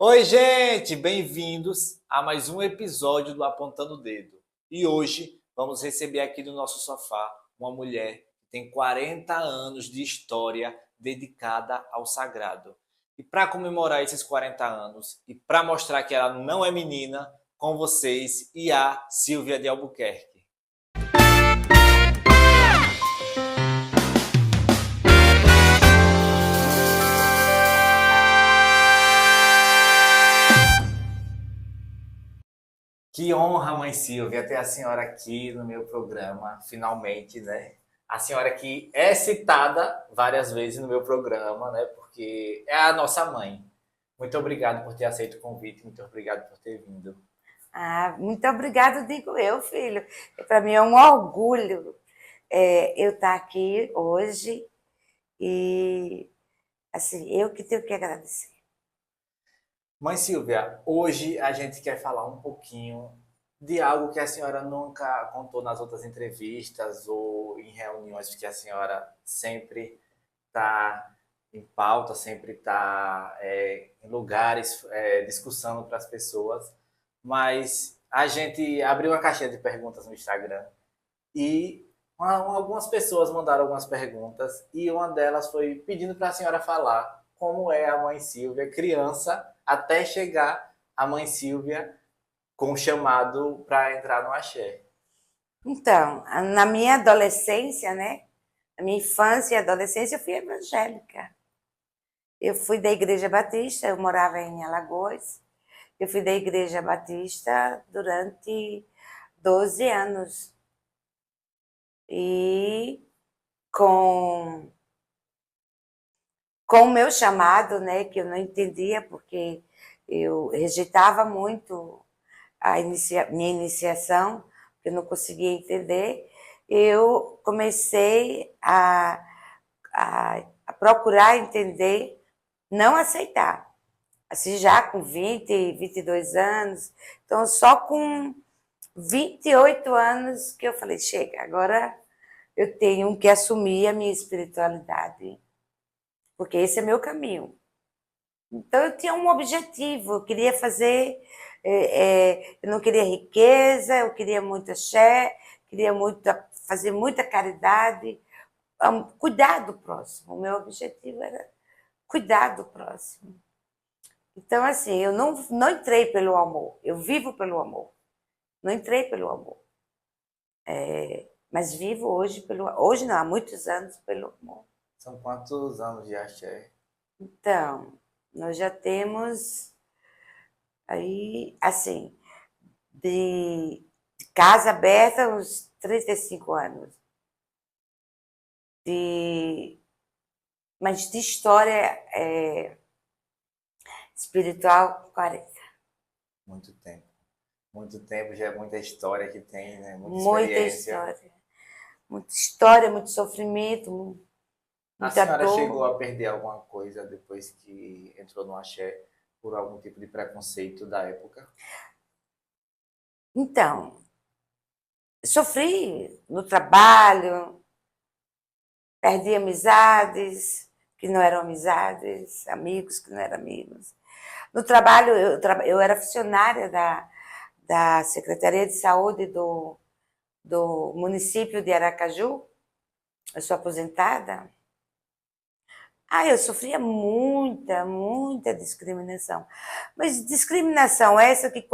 Oi, gente! Bem-vindos a mais um episódio do Apontando o Dedo. E hoje vamos receber aqui no nosso sofá uma mulher que tem 40 anos de história dedicada ao sagrado. E para comemorar esses 40 anos e para mostrar que ela não é menina, com vocês, a Silvia de Albuquerque. Que honra, mãe Silvia, ter a senhora aqui no meu programa, finalmente, né? A senhora que é citada várias vezes no meu programa, né? Porque é a nossa mãe. Muito obrigado por ter aceito o convite, muito obrigado por ter vindo. Muito obrigada, digo eu, filho. Para mim é um orgulho eu estar aqui hoje e, assim, eu que tenho que agradecer. Mãe Silvia, hoje a gente quer falar um pouquinho de algo que a senhora nunca contou nas outras entrevistas ou em reuniões que a senhora sempre está em pauta, sempre está em lugares discussando para as pessoas. Mas a gente abriu uma caixinha de perguntas no Instagram e algumas pessoas mandaram algumas perguntas e uma delas foi pedindo para a senhora falar como é a mãe Silvia, criança, até chegar a mãe Silvia com o chamado para entrar no axé. Então, na minha adolescência, né? Na minha infância e adolescência, eu fui evangélica. Eu fui da Igreja Batista, eu morava em Alagoas. Eu fui da Igreja Batista durante 12 anos. E com com o meu chamado, né, que eu não entendia, porque eu rejeitava muito minha iniciação, que eu não conseguia entender, eu comecei a procurar entender, não aceitar. Assim, já com 20, 22 anos, então só com 28 anos que eu falei, chega, agora eu tenho que assumir a minha espiritualidade, porque esse é meu caminho. Então eu tinha um objetivo, eu queria fazer, eu não queria riqueza, eu queria muito axé, queria muito, fazer muita caridade, cuidar do próximo. O meu objetivo era cuidar do próximo. Então, assim, eu não entrei pelo amor, eu vivo pelo amor. Não entrei pelo amor. Mas vivo hoje pelo. Hoje não, há muitos anos pelo amor. São quantos anos de axé? Então, nós já temos aí, assim, de casa aberta uns 35 anos. Mas de história espiritual, 40. Muito tempo. Muito tempo, já é muita história que tem, né? Muita Muita experiência. história. Muita história, muito sofrimento, A muita senhora chegou dor. a perder alguma coisa depois que entrou no axé por algum tipo de preconceito da época? Então, sofri no trabalho, perdi amizades que não eram amizades, amigos que não eram amigos. No trabalho, eu era funcionária da Secretaria de Saúde do município de Aracaju. Eu sou aposentada. Eu sofria muita discriminação. Mas discriminação essa que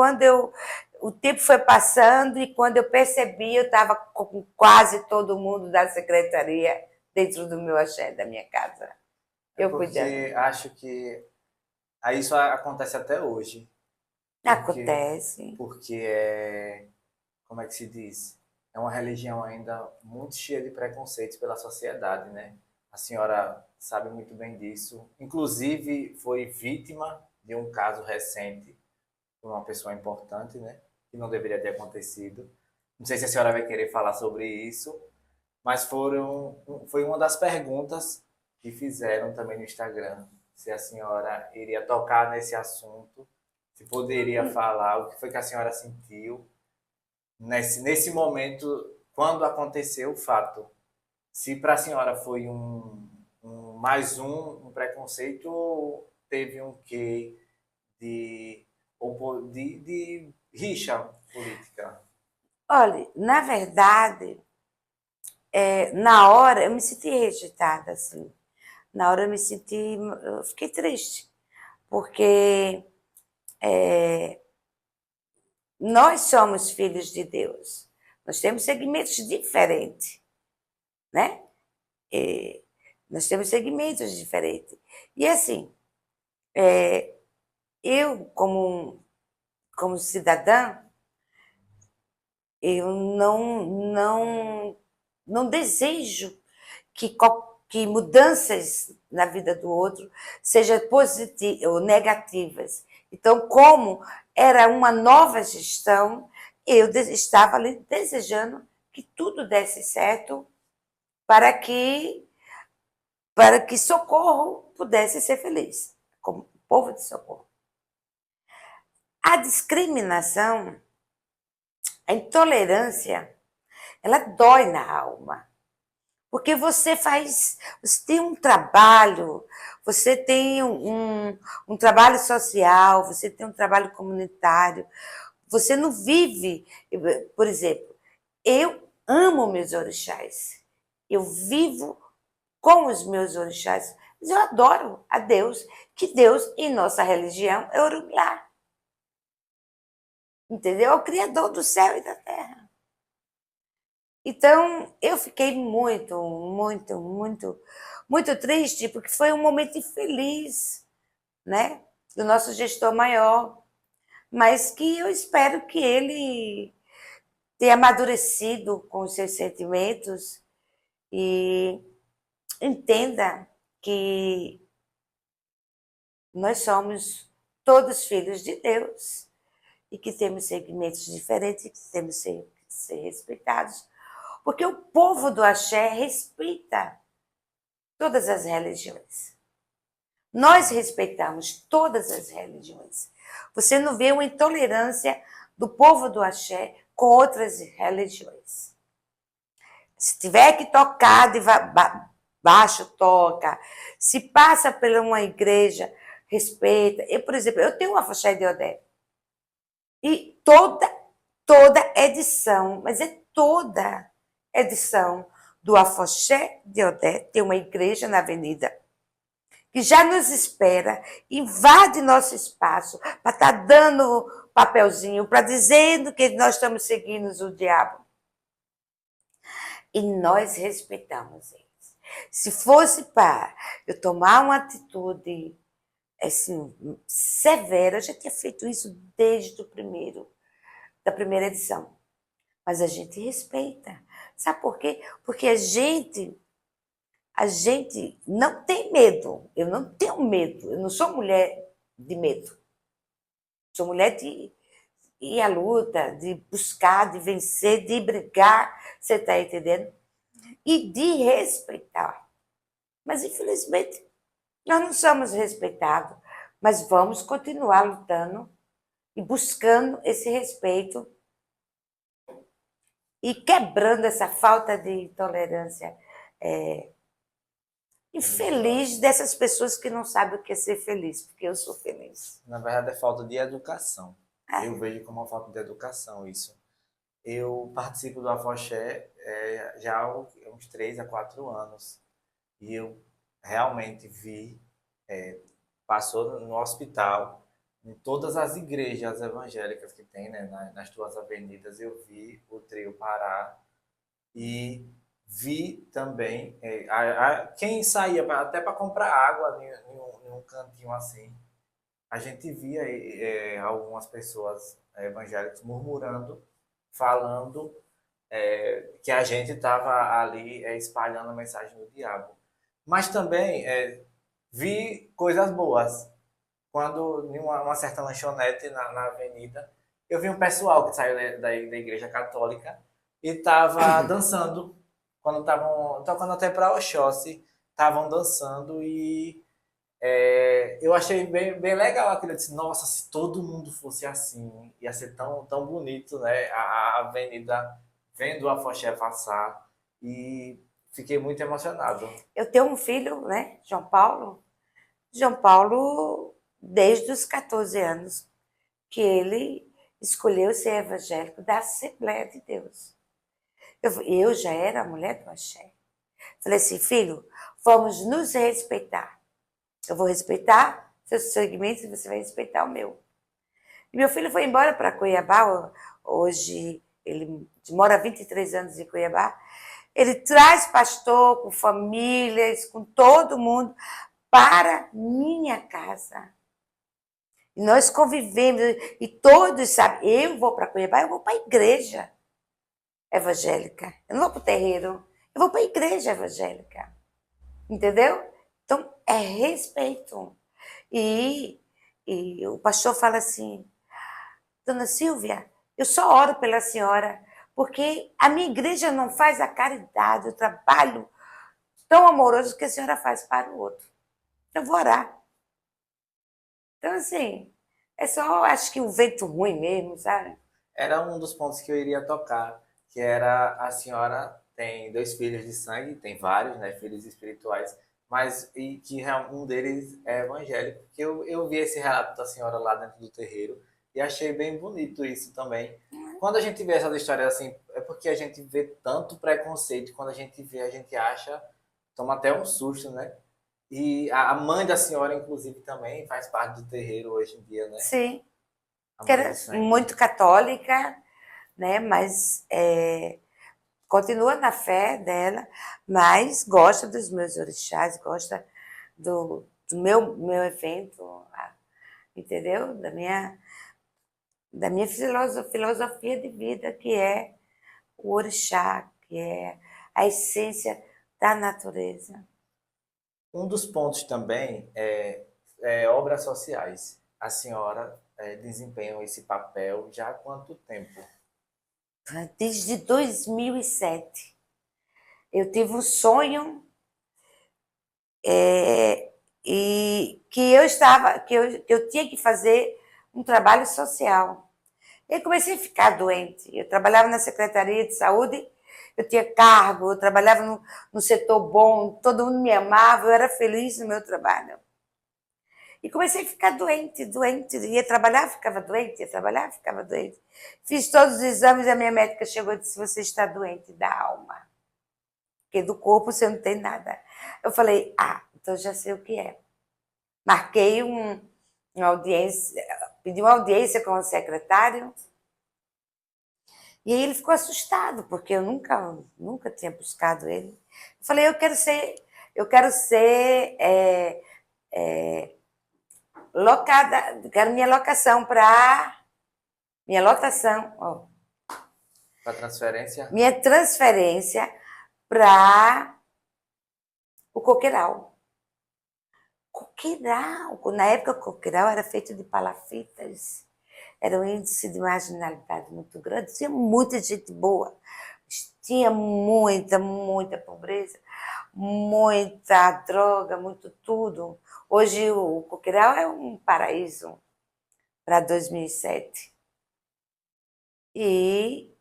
o tempo foi passando e quando eu percebi, eu estava com quase todo mundo da secretaria dentro do meu axé, da minha casa. É Eu cuidando. porque acho que aí isso acontece até hoje. Porque, Acontece. porque é, como é que se diz? É uma religião ainda muito cheia de preconceitos pela sociedade, né? A senhora sabe muito bem disso. Inclusive, foi vítima de um caso recente por uma pessoa importante, né? Que não deveria ter acontecido. Não sei se a senhora vai querer falar sobre isso, mas foi uma das perguntas que fizeram também no Instagram, se a senhora iria tocar nesse assunto, se poderia falar o que foi que a senhora sentiu nesse momento, quando aconteceu o fato. Se para a senhora foi mais um preconceito ou teve um quê de rixa política? Olha, na verdade, na hora eu me senti rejeitada, assim. Na hora eu fiquei triste, porque nós somos filhos de Deus. Nós temos segmentos diferentes, né? É, nós temos segmentos diferentes. E assim, eu como cidadã, eu não desejo que mudanças na vida do outro sejam positivas ou negativas. Então, como era uma nova gestão, eu estava ali desejando que tudo desse certo para que Socorro pudesse ser feliz, como o povo de Socorro. A discriminação, a intolerância, ela dói na alma. Porque você tem um trabalho, você tem um trabalho social, você tem um trabalho comunitário, você não vive, por exemplo, eu amo meus orixás, eu vivo com os meus orixás, mas eu adoro a Deus, que Deus, em nossa religião, é Orixá, entendeu? É o Criador do céu e da terra. Então, eu fiquei muito triste, porque foi um momento infeliz, né, do nosso gestor maior, mas que eu espero que ele tenha amadurecido com os seus sentimentos e entenda que nós somos todos filhos de Deus e que temos segmentos diferentes e que temos que ser respeitados, porque o povo do axé respeita todas as religiões. Nós respeitamos todas as religiões. Você não vê uma intolerância do povo do axé com outras religiões. Se tiver que tocar de baixo, toca. Se passa por uma igreja, respeita. Eu, por exemplo, eu tenho uma afoxé de Odé. E toda edição, mas é toda edição do afoxé de Odé, tem uma igreja na avenida que já nos espera, invade nosso espaço para estar dando papelzinho, para dizendo que nós estamos seguindo o diabo. E nós respeitamos eles. Se fosse para eu tomar uma atitude assim, severa, eu já tinha feito isso desde da primeira edição. Mas a gente respeita. Sabe por quê? Porque a gente não tem medo. Eu não tenho medo. Eu não sou mulher de medo. Sou mulher de ir à luta, de buscar, de vencer, de brigar, você está entendendo? E de respeitar. Mas, infelizmente, nós não somos respeitados. Mas vamos continuar lutando e buscando esse respeito e quebrando essa falta de tolerância infeliz dessas pessoas que não sabem o que é ser feliz, porque eu sou feliz. Na verdade, é falta de educação. Eu vejo como uma falta de educação isso. Eu participo do Afoxé já há uns 3 a 4 anos. E eu realmente vi, passou no hospital, em todas as igrejas evangélicas que tem, né, nas tuas avenidas, eu vi o trio parar e vi também quem saía até para comprar água em um cantinho assim. A gente via algumas pessoas evangélicas murmurando, falando que a gente estava ali espalhando a mensagem do diabo. Mas também vi coisas boas. Quando, em uma certa lanchonete na avenida, eu vi um pessoal que saiu da igreja católica e estava dançando. Quando estavam tocando até para Oxóssi, estavam dançando e eu achei bem legal aquilo. Eu disse, nossa, se todo mundo fosse assim, ia ser tão bonito, né? A avenida vendo a Foché passar e fiquei muito emocionado. Eu tenho um filho, né, João Paulo. João Paulo desde os 14 anos que ele escolheu ser evangélico da Assembleia de Deus. Eu já era a mulher do axé. Falei assim, filho, vamos nos respeitar. Eu vou respeitar seus segmentos e você vai respeitar o meu. E meu filho foi embora para Cuiabá, hoje ele mora há 23 anos em Cuiabá. Ele traz pastor com famílias, com todo mundo, para minha casa. E nós convivemos, e todos sabem, eu vou para Cuiabá, eu vou para a igreja evangélica. Eu não vou para o terreiro, eu vou para a igreja evangélica. Entendeu? Então, é respeito. E o pastor fala assim, Dona Silvia, eu só oro pela senhora, porque a minha igreja não faz a caridade, o trabalho tão amoroso que a senhora faz para o outro. Eu vou orar. Então, assim, é só, acho que um vento ruim mesmo, sabe? Era um dos pontos que eu iria tocar, que era a senhora tem 2 filhos de sangue, tem vários, né, filhos espirituais, mas e que um deles é evangélico. Que eu vi esse relato da senhora lá dentro do terreiro e achei bem bonito isso também. Quando a gente vê essas histórias assim, é porque a gente vê tanto preconceito, quando a gente vê, a gente acha, toma até um susto, né? E a mãe da senhora, inclusive, também faz parte do terreiro hoje em dia, né? Sim, A que mãe era de sangue. muito católica, né? Mas continua na fé dela, mas gosta dos meus orixás, gosta do meu evento, entendeu? Da minha filosofia de vida, que é o orixá, que é a essência da natureza. Um dos pontos também é obras sociais. A senhora desempenha esse papel já há quanto tempo? Desde 2007. Eu tive um sonho e que eu tinha que fazer um trabalho social. Eu comecei a ficar doente. Eu trabalhava na Secretaria de Saúde, eu tinha cargo, eu trabalhava no setor bom, todo mundo me amava, eu era feliz no meu trabalho. E comecei a ficar doente, ia trabalhar, ficava doente, ia trabalhar, ficava doente. Fiz todos os exames e a minha médica chegou e disse, você está doente da alma, porque do corpo você não tem nada. Eu falei, então já sei o que é. Marquei uma audiência, pedi uma audiência com o secretário, e aí ele ficou assustado, porque eu nunca tinha buscado ele. Eu falei, eu quero ser locada, quero minha locação para... Minha lotação, Para transferência? minha transferência para o Coqueiral. Coqueiral, na época o Coqueiral era feito de palafitas, era um índice de marginalidade muito grande, tinha muita gente boa, tinha muita pobreza, muita droga, muito tudo. Hoje o Coqueiral é um paraíso para 2007. E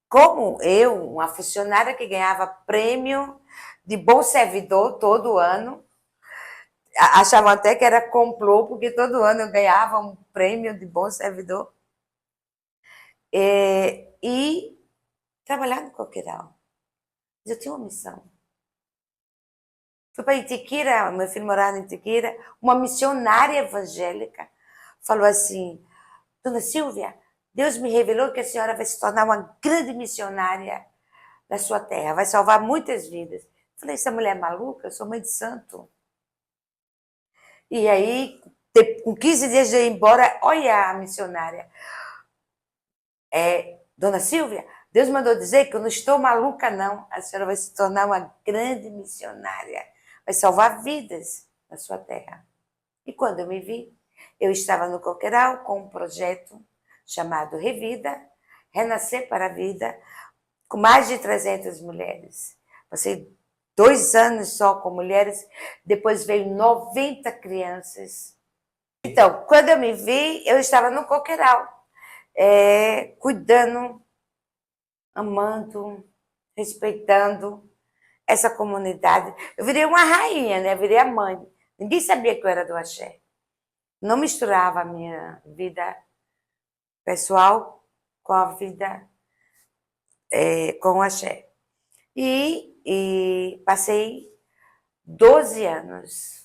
como eu, uma funcionária que ganhava prêmio de bom servidor todo ano, achavam até que era complô, porque todo ano eu ganhava um prêmio de bom servidor. E trabalhar no Coqueiral. Eu tinha uma missão. Fui para Itiquira, meu filho morava em Itiquira, uma missionária evangélica falou assim, Dona Silvia, Deus me revelou que a senhora vai se tornar uma grande missionária da sua terra, vai salvar muitas vidas. Eu falei, essa mulher é maluca? Eu sou mãe de santo. E aí, com 15 dias de eu ir embora, olha a missionária. Dona Silvia, Deus mandou dizer que eu não estou maluca, não. A senhora vai se tornar uma grande missionária. Vai salvar vidas na sua terra. E quando eu me vi, eu estava no Coqueiral com um projeto chamado Revida, Renascer para a Vida, com mais de 300 mulheres. Passei 2 anos só com mulheres, depois veio 90 crianças. Então, quando eu me vi, eu estava no Coqueiral, cuidando, amando, respeitando essa comunidade. Eu virei uma rainha, né? Eu virei a mãe. Ninguém sabia que eu era do axé. não misturava a minha vida pessoal com a vida com o axé. E passei 12 anos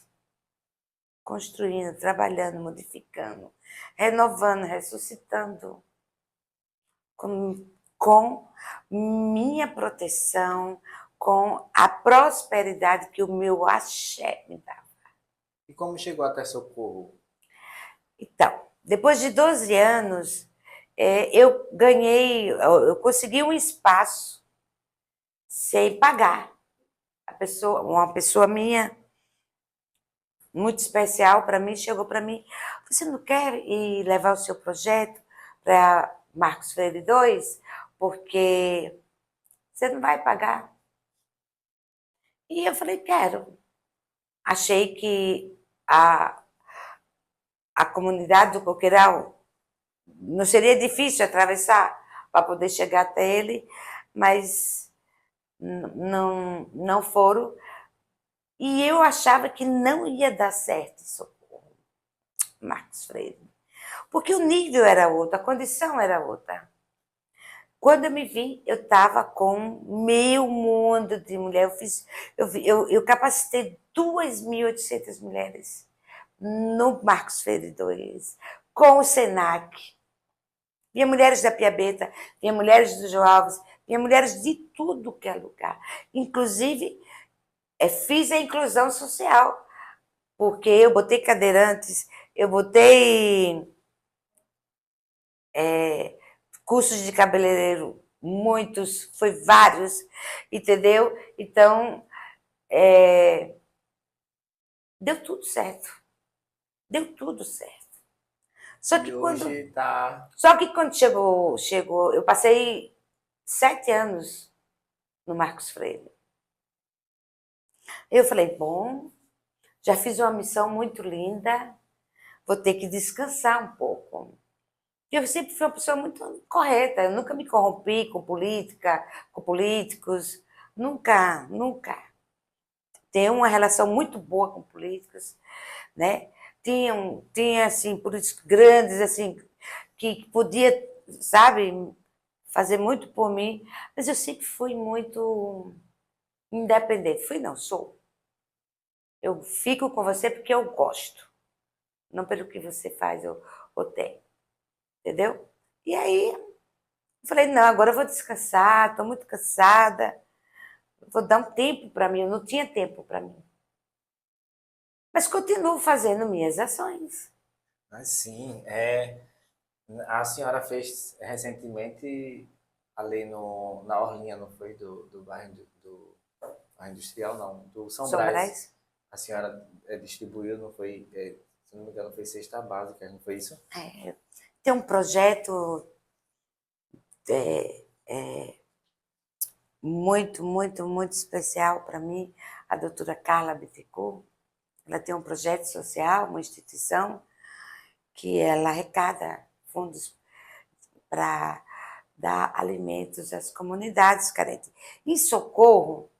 construindo, trabalhando, modificando, renovando, ressuscitando, com minha proteção, com a prosperidade que o meu axé me dava. E como chegou até Socorro? Então, depois de 12 anos, eu consegui um espaço sem pagar. Uma pessoa minha, muito especial para mim, chegou para mim, você não quer ir levar o seu projeto para Marcos Freire 2? Porque você não vai pagar. E eu falei, quero. Achei que a comunidade do Coqueiral não seria difícil atravessar para poder chegar até ele, mas não foram. E eu achava que não ia dar certo em Socorro, Marcos Freire, porque o nível era outro, a condição era outra. Quando eu me vi, eu estava com meio mundo de mulher. Eu capacitei 2.800 mulheres no Marcos Freire 2, com o SENAC. Vinha mulheres da Piabeta, vinha mulheres do João Alves, vinha mulheres de tudo que é lugar. Inclusive, fiz a inclusão social, porque eu botei cadeirantes, eu botei cursos de cabeleireiro, muitos, foi vários, entendeu? Então, deu tudo certo. Deu tudo certo. Só que quando chegou, eu passei 7 anos no Marcos Freire. Eu falei, bom, já fiz uma missão muito linda, vou ter que descansar um pouco. Eu sempre fui uma pessoa muito correta, eu nunca me corrompi com política, com políticos, nunca, nunca. Tenho uma relação muito boa com políticos, né? Tinha assim, políticos grandes, assim, que podia, sabe, fazer muito por mim, mas eu sempre fui muito independente. Fui não, sou. Eu fico com você porque eu gosto, não pelo que você faz ou tem. Entendeu? E aí, eu falei, não, agora eu vou descansar, estou muito cansada, vou dar um tempo para mim, eu não tinha tempo para mim. Mas continuo fazendo minhas ações. Mas sim, a senhora fez recentemente ali na Orlinha, não foi? Do bairro bairro industrial, não, do São Brás. A senhora distribuiu, não foi? Se não me engano, foi cesta básica, não foi isso? Tem um projeto muito, muito, muito especial para mim, a doutora Carla Bittencourt. Ela tem um projeto social, uma instituição, que ela arrecada fundos para dar alimentos às comunidades carentes. Em Socorro,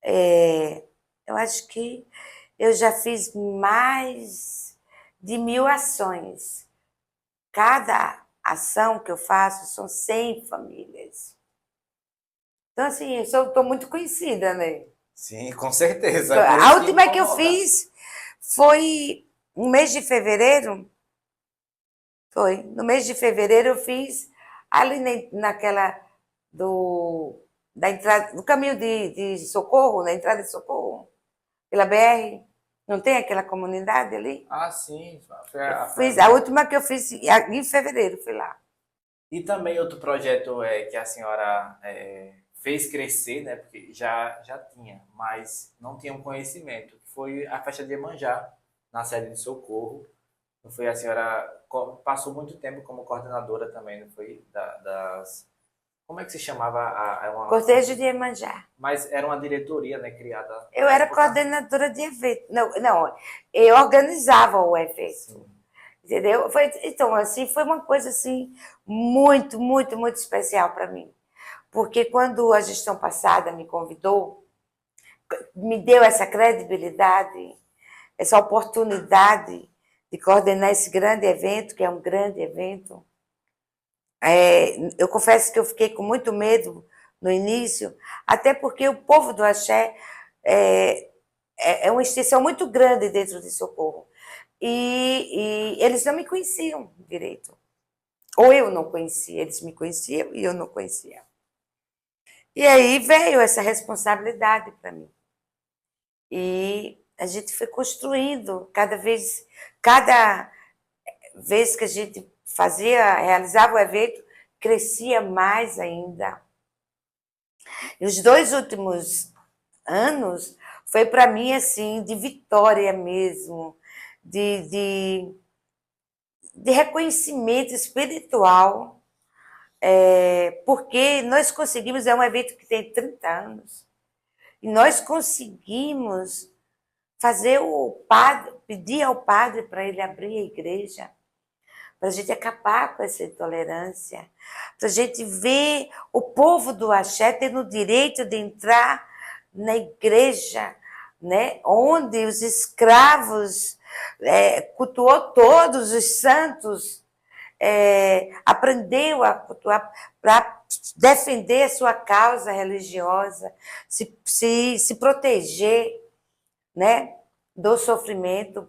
eu acho que eu já fiz mais de 1.000 ações. Cada ação que eu faço são 100 famílias. Então, assim, eu estou muito conhecida, né? Sim, com certeza. A última que eu fiz foi no mês de fevereiro. Foi. No mês de fevereiro eu fiz ali naquela da entrada, do caminho de Socorro, na entrada de Socorro, pela BR. Não tem aquela comunidade ali? Ah, sim. Fiz, a última que eu fiz em fevereiro, fui lá. E também outro projeto que a senhora fez crescer, né? Porque já tinha, mas não tinha um conhecimento. Foi a festa de Iemanjá, na sede de Socorro. Não foi? A senhora passou muito tempo como coordenadora também, não foi? Como é que se chamava? Cortejo de Iemanjá. Mas era uma diretoria, né, criada. Eu era coordenadora de evento. Não, eu organizava o evento. Sim. Entendeu? Então, assim, foi uma coisa assim muito, muito, muito especial para mim. Porque quando a gestão passada me convidou, me deu essa credibilidade, essa oportunidade de coordenar esse grande evento, que é um grande evento. Eu confesso que eu fiquei com muito medo no início, até porque o povo do Axé é uma extensão muito grande dentro de Socorro. E eles não me conheciam direito. Ou eu não conhecia, eles me conheciam e eu não conhecia. E aí veio essa responsabilidade para mim. E a gente foi construindo cada vez que a gente realizava o evento, crescia mais ainda. E os 2 últimos anos foi para mim assim, de vitória mesmo, de reconhecimento espiritual, porque nós conseguimos, é um evento que tem 30 anos, e nós conseguimos fazer pedir ao padre para ele abrir a igreja, para a gente acabar com essa intolerância, para a gente ver o povo do Axé tendo o direito de entrar na igreja, né, onde os escravos cultuou todos os santos, aprendeu a cultuar para defender a sua causa religiosa, se proteger, né, do sofrimento.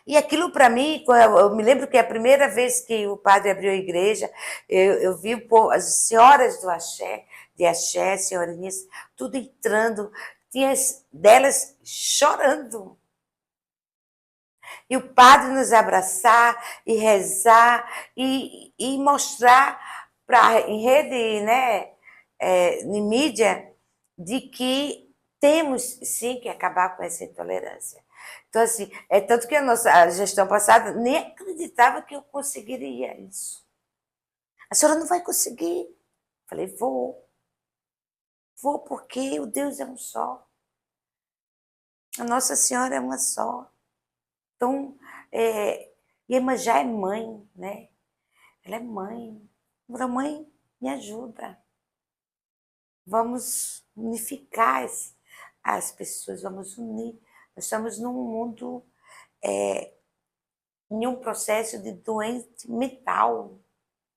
E aquilo para mim, eu me lembro que a primeira vez que o padre abriu a igreja, eu vi as senhoras do Axé, de Axé, senhorinhas, tudo entrando, tinha delas chorando. E o padre nos abraçar e rezar e mostrar em rede, né, em mídia, de que temos sim que acabar com essa intolerância. Então, assim, tanto que a gestão passada nem acreditava que eu conseguiria isso. A senhora não vai conseguir. Falei, vou porque o Deus é um só. A Nossa Senhora é uma só. Então, Iemanjá é mãe, né? Ela é mãe. Agora, mãe, me ajuda. Vamos unificar as pessoas, vamos unir. Nós estamos num mundo, em um processo de doente mental.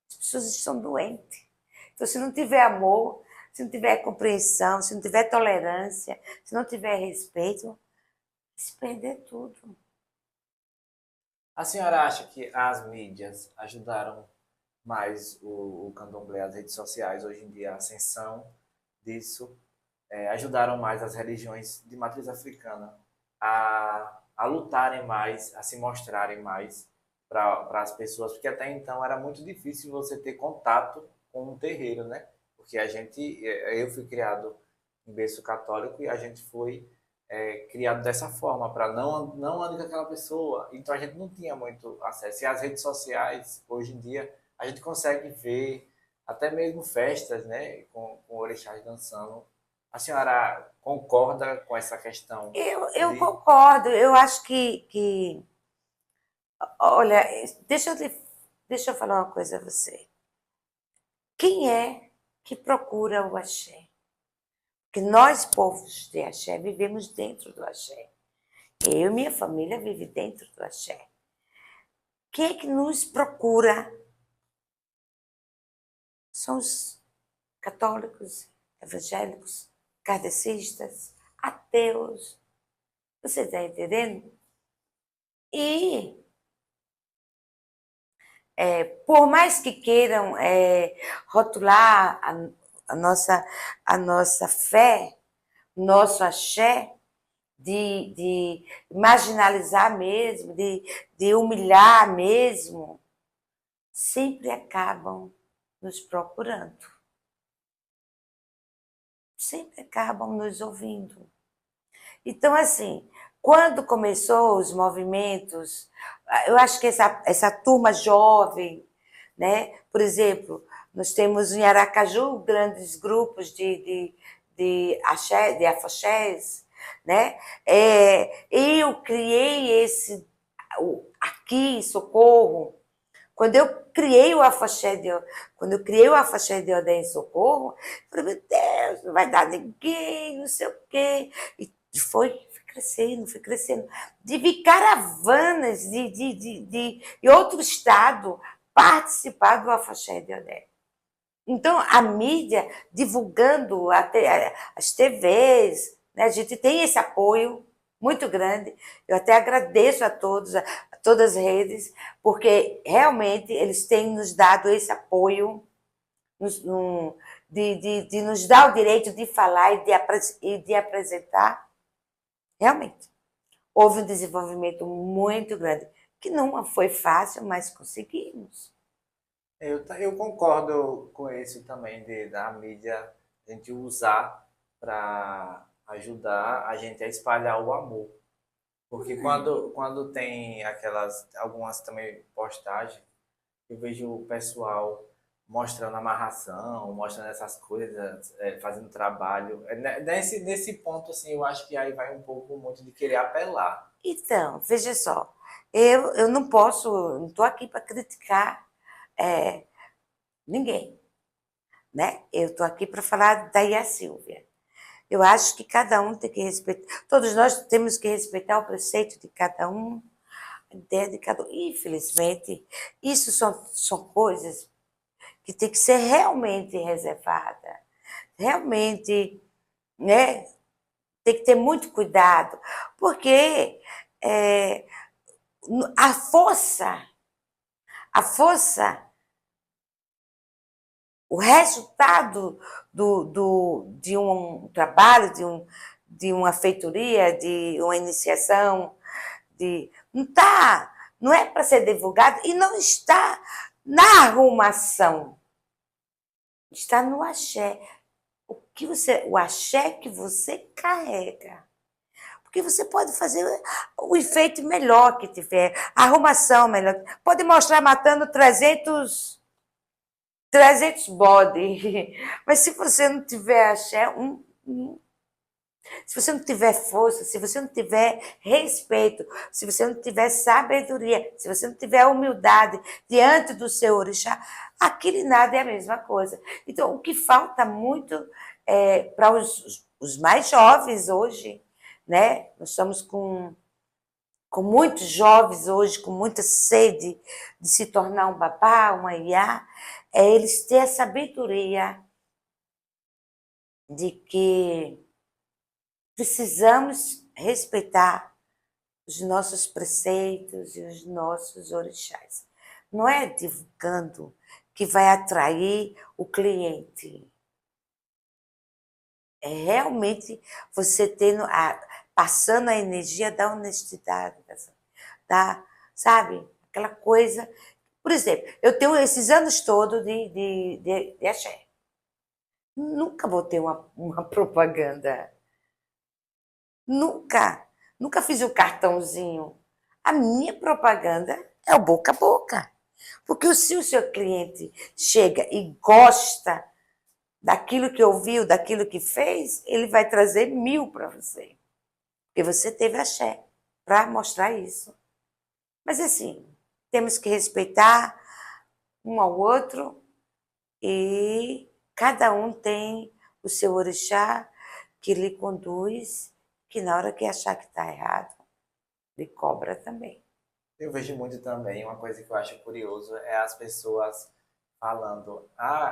As pessoas estão doentes. Então, se não tiver amor, se não tiver compreensão, se não tiver tolerância, se não tiver respeito, se perder tudo. A senhora acha que as mídias ajudaram mais o candomblé, as redes sociais, hoje em dia, a ascensão disso, ajudaram mais as religiões de matriz africana a lutarem mais, a se mostrarem mais para as pessoas, porque até então era muito difícil você ter contato com um terreiro, né? Porque eu fui criado em berço católico e a gente foi criado dessa forma, para não andar com aquela pessoa. Então a gente não tinha muito acesso. E as redes sociais, hoje em dia, a gente consegue ver até mesmo festas, né, com orixás dançando. A senhora concorda com essa questão? Eu concordo. Eu acho que... Olha, deixa eu falar uma coisa a você. Quem é que procura o axé? Porque nós, povos de axé, vivemos dentro do axé. Eu e minha família vive dentro do axé. Quem é que nos procura? São os católicos, evangélicos, kardecistas, ateus. Você está entendendo? E por mais que queiram rotular a nossa fé, nosso axé, de marginalizar mesmo, de humilhar mesmo, sempre acabam nos procurando. Sempre acabam nos ouvindo. Então, assim, quando começou os movimentos, eu acho que essa turma jovem, né? Por exemplo, nós temos em Aracaju grandes grupos de axé, de afoxés, né? Eu criei aqui em Socorro. Quando eu criei o afoxé de Odé em Socorro, eu falei, meu Deus, não vai dar ninguém, não sei o quê. E foi fui crescendo. De vir caravanas de outro estado participar do Afoxé de Odé. Então, a mídia divulgando as TVs, né? A gente tem esse apoio muito grande. Eu até agradeço a todos, a todas as redes, porque realmente eles têm nos dado esse apoio, de nos dar o direito de falar e de apresentar. Realmente, houve um desenvolvimento muito grande, que não foi fácil, mas conseguimos. Eu concordo com isso também, da mídia a gente usar para ajudar a gente a espalhar o amor. Porque quando tem algumas também postagens, eu vejo o pessoal mostrando amarração, mostrando essas coisas, fazendo trabalho. Nesse ponto, assim, eu acho que aí vai um pouco muito de querer apelar. Então, veja só, eu não posso, não estou aqui para criticar ninguém, né? Eu estou aqui para falar da Ia Silvia. Eu acho que cada um tem que respeitar, todos nós temos que respeitar o preceito de cada um, a ideia de cada um. Infelizmente, isso são coisas que tem que ser realmente reservada, realmente, né? Tem que ter muito cuidado, porque a força, o resultado de um trabalho, de uma feitoria, de uma iniciação, não é para ser divulgado e não está na arrumação, está no axé. O axé que você carrega. Porque você pode fazer o efeito melhor que tiver, a arrumação melhor. Pode mostrar matando 300 bode, mas se você não tiver axé, se você não tiver força, se você não tiver respeito, se você não tiver sabedoria, se você não tiver humildade diante do seu orixá, aquilo e nada é a mesma coisa. Então, o que falta muito para os mais jovens hoje, né? Nós estamos com muitos jovens hoje, com muita sede de se tornar um babá, uma iá, eles ter a sabedoria de que precisamos respeitar os nossos preceitos e os nossos orixás. Não é divulgando que vai atrair o cliente. É realmente você passando a energia da honestidade, sabe? Aquela coisa. Por exemplo, eu tenho esses anos todos de axé. Nunca vou ter uma propaganda. Nunca fiz o cartãozinho. A minha propaganda é o boca a boca. Porque se o seu cliente chega e gosta daquilo que ouviu, daquilo que fez, ele vai trazer 1000 para você. Porque você teve axé para mostrar isso. Mas assim, temos que respeitar um ao outro e cada um tem o seu orixá que lhe conduz, que na hora que achar que está errado, lhe cobra também. Eu vejo muito também, uma coisa que eu acho curioso é as pessoas falando,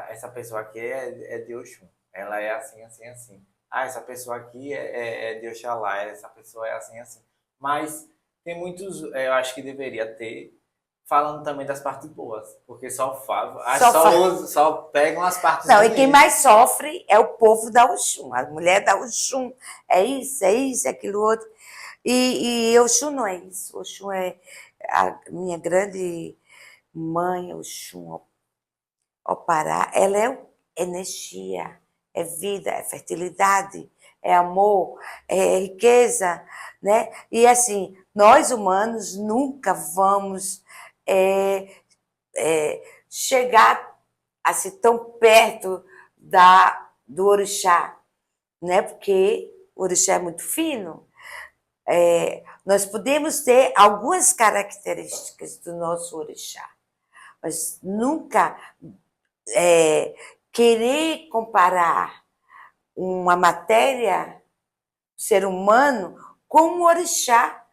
essa pessoa aqui é de Oxum, ela é assim, assim, assim. Essa pessoa aqui é de Oxalá, essa pessoa é assim, assim. Mas tem muitos, eu acho que deveria ter, falando também das partes boas, porque só pegam as partes Não, ruins. e quem mais sofre é o povo da Oxum, a mulher da Oxum. É isso, é aquilo outro. E Oxum não é isso. Oxum é a minha grande mãe, Oxum, Opará. Ela é energia, é vida, é fertilidade, é amor, é riqueza, né? E assim, nós humanos nunca vamos chegar assim tão perto do orixá, né? Porque o orixá é muito fino. Nós podemos ter algumas características do nosso orixá, mas nunca querer comparar uma matéria, ser humano, com o orixá,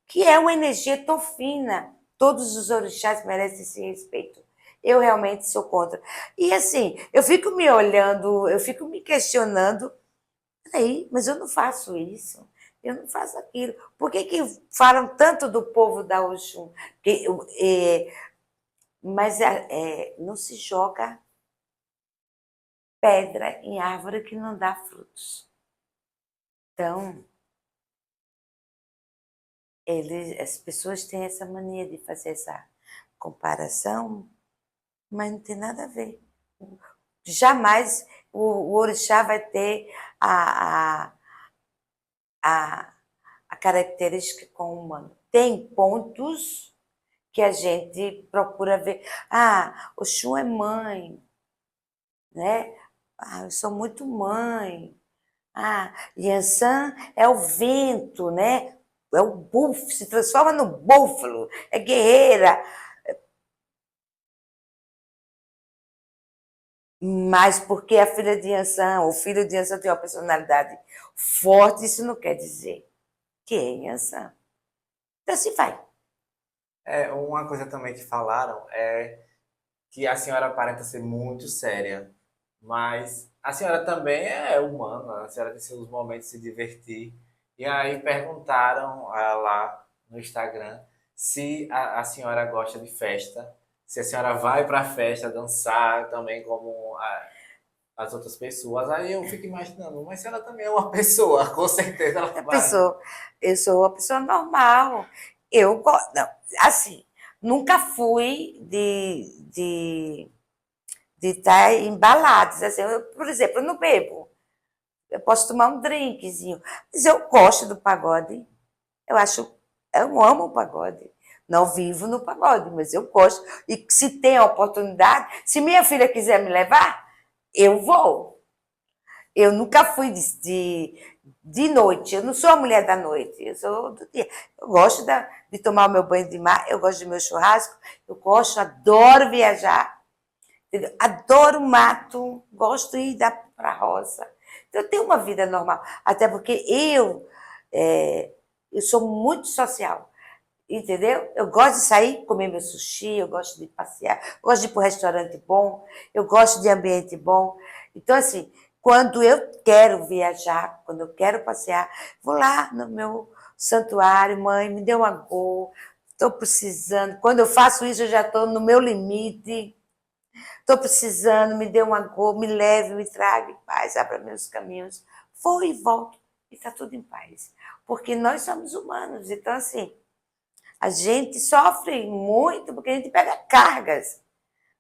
que é uma energia tão fina. Todos os orixás merecem esse respeito. Eu realmente sou contra. E assim, eu fico me olhando, eu fico me questionando, peraí, mas eu não faço isso, eu não faço aquilo. Por que que falam tanto do povo da Oxum? Mas não se joga pedra em árvore que não dá frutos. Então, as pessoas têm essa mania de fazer essa comparação, mas não tem nada a ver. Jamais o orixá vai ter a, a, a característica com o humano. Tem pontos que a gente procura ver. Ah, Oxum é mãe, né? Ah, eu sou muito mãe. Ah, Yansan é o vento, né? É o búfalo, se transforma no búfalo, é guerreira. Mas porque a filha de Yansan, o filho de Yansan tem uma personalidade forte, isso não quer dizer que é Yansan. Então, assim vai. Uma coisa também que falaram é que a senhora aparenta ser muito séria, mas a senhora também é humana, a senhora tem seus momentos de se divertir. E aí perguntaram lá no Instagram se a senhora gosta de festa, se a senhora vai pra festa dançar também como as outras pessoas. Aí eu fico imaginando, mas se ela também é uma pessoa, com certeza ela vai. Eu sou uma pessoa normal. Eu gosto. Não, assim, nunca fui de estar em baladas. Assim, por exemplo, eu não bebo. Eu posso tomar um drinkzinho. Mas eu gosto do pagode. Eu amo o pagode. Não vivo no pagode, mas eu gosto. E se tem a oportunidade, se minha filha quiser me levar, eu vou. Eu nunca fui de noite, eu não sou a mulher da noite, eu sou do dia. Eu gosto de tomar o meu banho de mar, eu gosto do meu churrasco, eu gosto, adoro viajar, entendeu? Adoro mato, gosto de ir para a roça. Então, eu tenho uma vida normal, até porque eu sou muito social, entendeu? Eu gosto de sair, comer meu sushi, eu gosto de passear, eu gosto de ir para um restaurante bom, eu gosto de ambiente bom. Então, assim, quando eu quero viajar, quando eu quero passear, vou lá no meu santuário, mãe, me dê uma agô, estou precisando. Quando eu faço isso, eu já estou no meu limite, estou precisando, me dê uma agô, me leve, me traga em paz, abra meus caminhos. Vou e volto, e está tudo em paz. Porque nós somos humanos, então, assim, a gente sofre muito porque a gente pega cargas,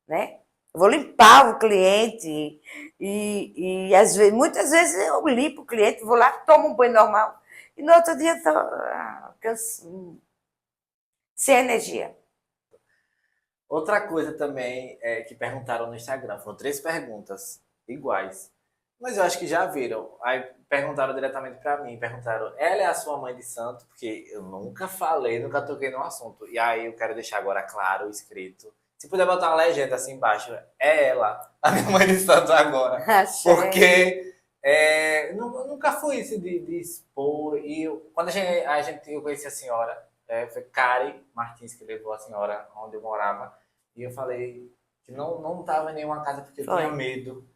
né? Eu vou limpar o cliente e às vezes, muitas vezes eu limpo o cliente, vou lá, tomo um banho normal e no outro dia estou sem energia. Outra coisa também que perguntaram no Instagram, foram três perguntas iguais. Mas eu acho que já viram. Aí perguntaram diretamente pra mim, perguntaram, ela é a sua mãe de santo? Porque eu nunca falei, nunca toquei no assunto. E aí eu quero deixar agora claro, escrito. Se puder botar uma legenda assim embaixo, é ela, a minha mãe de santo agora. Porque eu nunca fui isso de expor. E quando eu conheci a senhora, foi Kari Martins que levou a senhora onde eu morava. E eu falei que não estava em nenhuma casa porque eu tinha medo.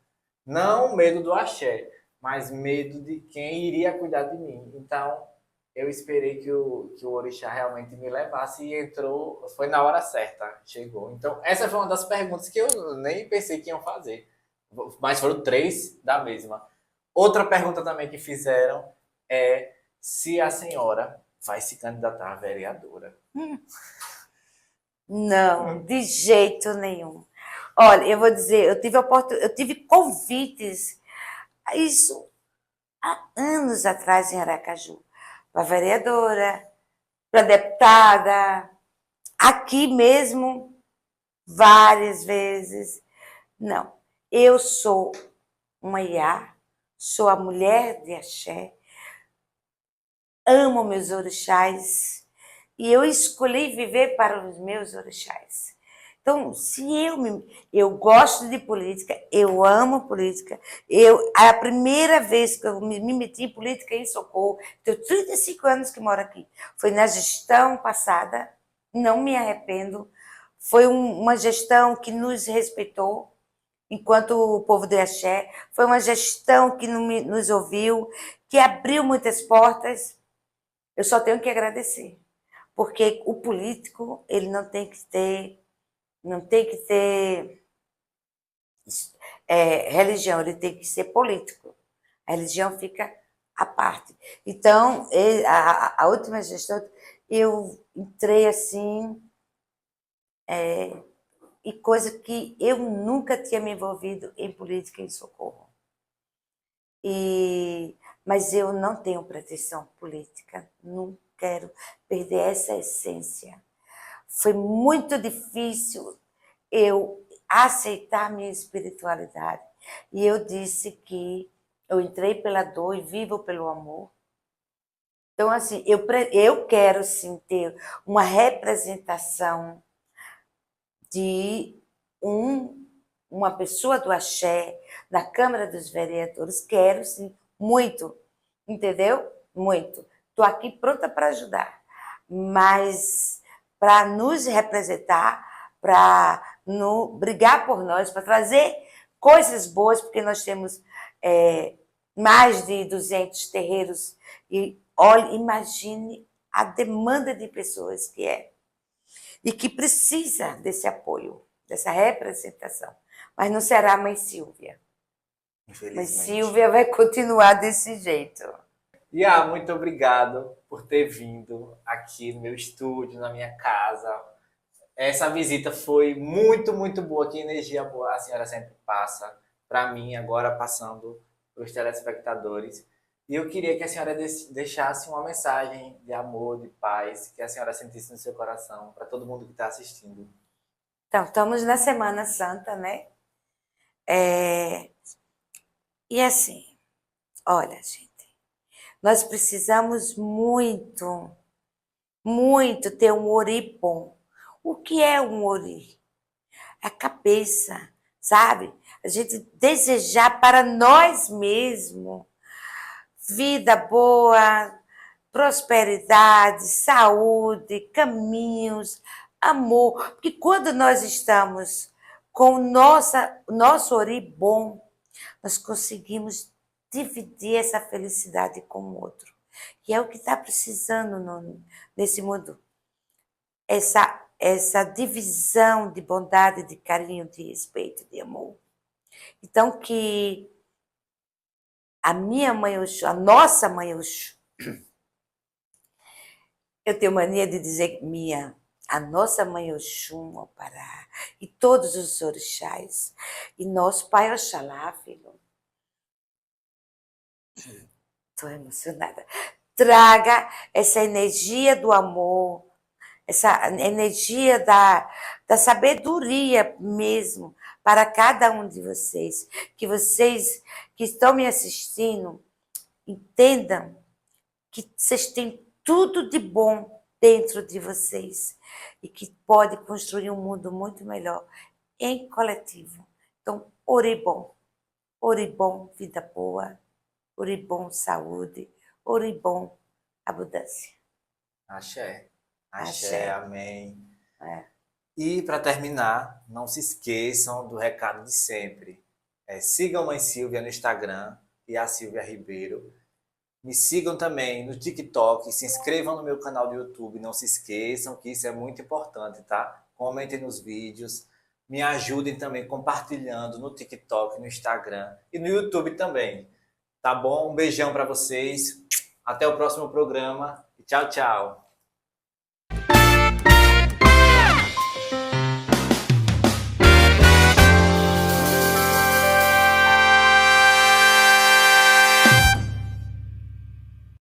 Não medo do axé, mas medo de quem iria cuidar de mim. Então, eu esperei que o orixá realmente me levasse e entrou, foi na hora certa, chegou. Então, essa foi uma das perguntas que eu nem pensei que iam fazer. Mas foram três da mesma. Outra pergunta também que fizeram é se a senhora vai se candidatar a vereadora. Não, de jeito nenhum. Olha, eu vou dizer, eu tive convites, isso há anos atrás em Aracaju, para vereadora, para deputada, aqui mesmo, várias vezes. Não, eu sou uma Iá, sou a mulher de Axé, amo meus orixás e eu escolhi viver para os meus orixás. Então, se eu gosto de política, eu amo política. A primeira vez que eu me meti em política em Socorro, tenho 35 anos que moro aqui, foi na gestão passada, não me arrependo. Foi uma gestão que nos respeitou, enquanto o povo de Axé. Foi uma gestão que nos ouviu, que abriu muitas portas. Eu só tenho que agradecer, porque o político ele não tem que ter religião, ele tem que ser político. A religião fica à parte. Então, a última gestão, eu entrei assim, e coisa que eu nunca tinha me envolvido em política em Socorro. Mas eu não tenho pretensão política, não quero perder essa essência. Foi muito difícil eu aceitar minha espiritualidade. E eu disse que eu entrei pela dor e vivo pelo amor. Então, assim, eu quero sim ter uma representação de uma pessoa do axé na Câmara dos Vereadores. Quero sim, muito, entendeu? Muito. Estou aqui pronta para ajudar, mas para nos representar, para brigar por nós, para trazer coisas boas, porque nós temos mais de 200 terreiros. E olha, imagine a demanda de pessoas que é e que precisa desse apoio, dessa representação. Mas não será a mãe Silvia. Mãe Silvia vai continuar desse jeito. Iá, muito obrigado por ter vindo aqui no meu estúdio, na minha casa. Essa visita foi muito, muito boa. Que energia boa a senhora sempre passa para mim, agora passando para os telespectadores. E eu queria que a senhora deixasse uma mensagem de amor, de paz, que a senhora sentisse no seu coração para todo mundo que está assistindo. Então, estamos na Semana Santa, né? E assim, olha, gente, nós precisamos muito, muito ter um ori bom. O que é um ori? A cabeça, sabe? A gente desejar para nós mesmos vida boa, prosperidade, saúde, caminhos, amor. Porque quando nós estamos com o nosso ori bom, nós conseguimos dividir essa felicidade com o outro. E é o que está precisando nesse mundo. Essa divisão de bondade, de carinho, de respeito, de amor. Então, que a minha mãe Oxum, a nossa mãe Oxum, eu tenho mania de dizer a nossa mãe Oxum, ó Pará, e todos os orixás, e nosso pai Oxalá, filho. Estou emocionada. Traga essa energia do amor, essa energia da sabedoria mesmo para cada um de vocês. Que vocês que estão me assistindo entendam que vocês têm tudo de bom dentro de vocês e que pode construir um mundo muito melhor em coletivo. Então, oribom, vida boa, oribom, saúde, oribom, abundância. Axé. Axé, amém. É. E para terminar, não se esqueçam do recado de sempre. Sigam a Mãe Silvia no Instagram e a Silvia Ribeiro. Me sigam também no TikTok, se inscrevam no meu canal do YouTube, não se esqueçam que isso é muito importante, tá? Comentem nos vídeos, me ajudem também compartilhando no TikTok, no Instagram e no YouTube também. Tá bom? Um beijão para vocês, até o próximo programa e tchau, tchau!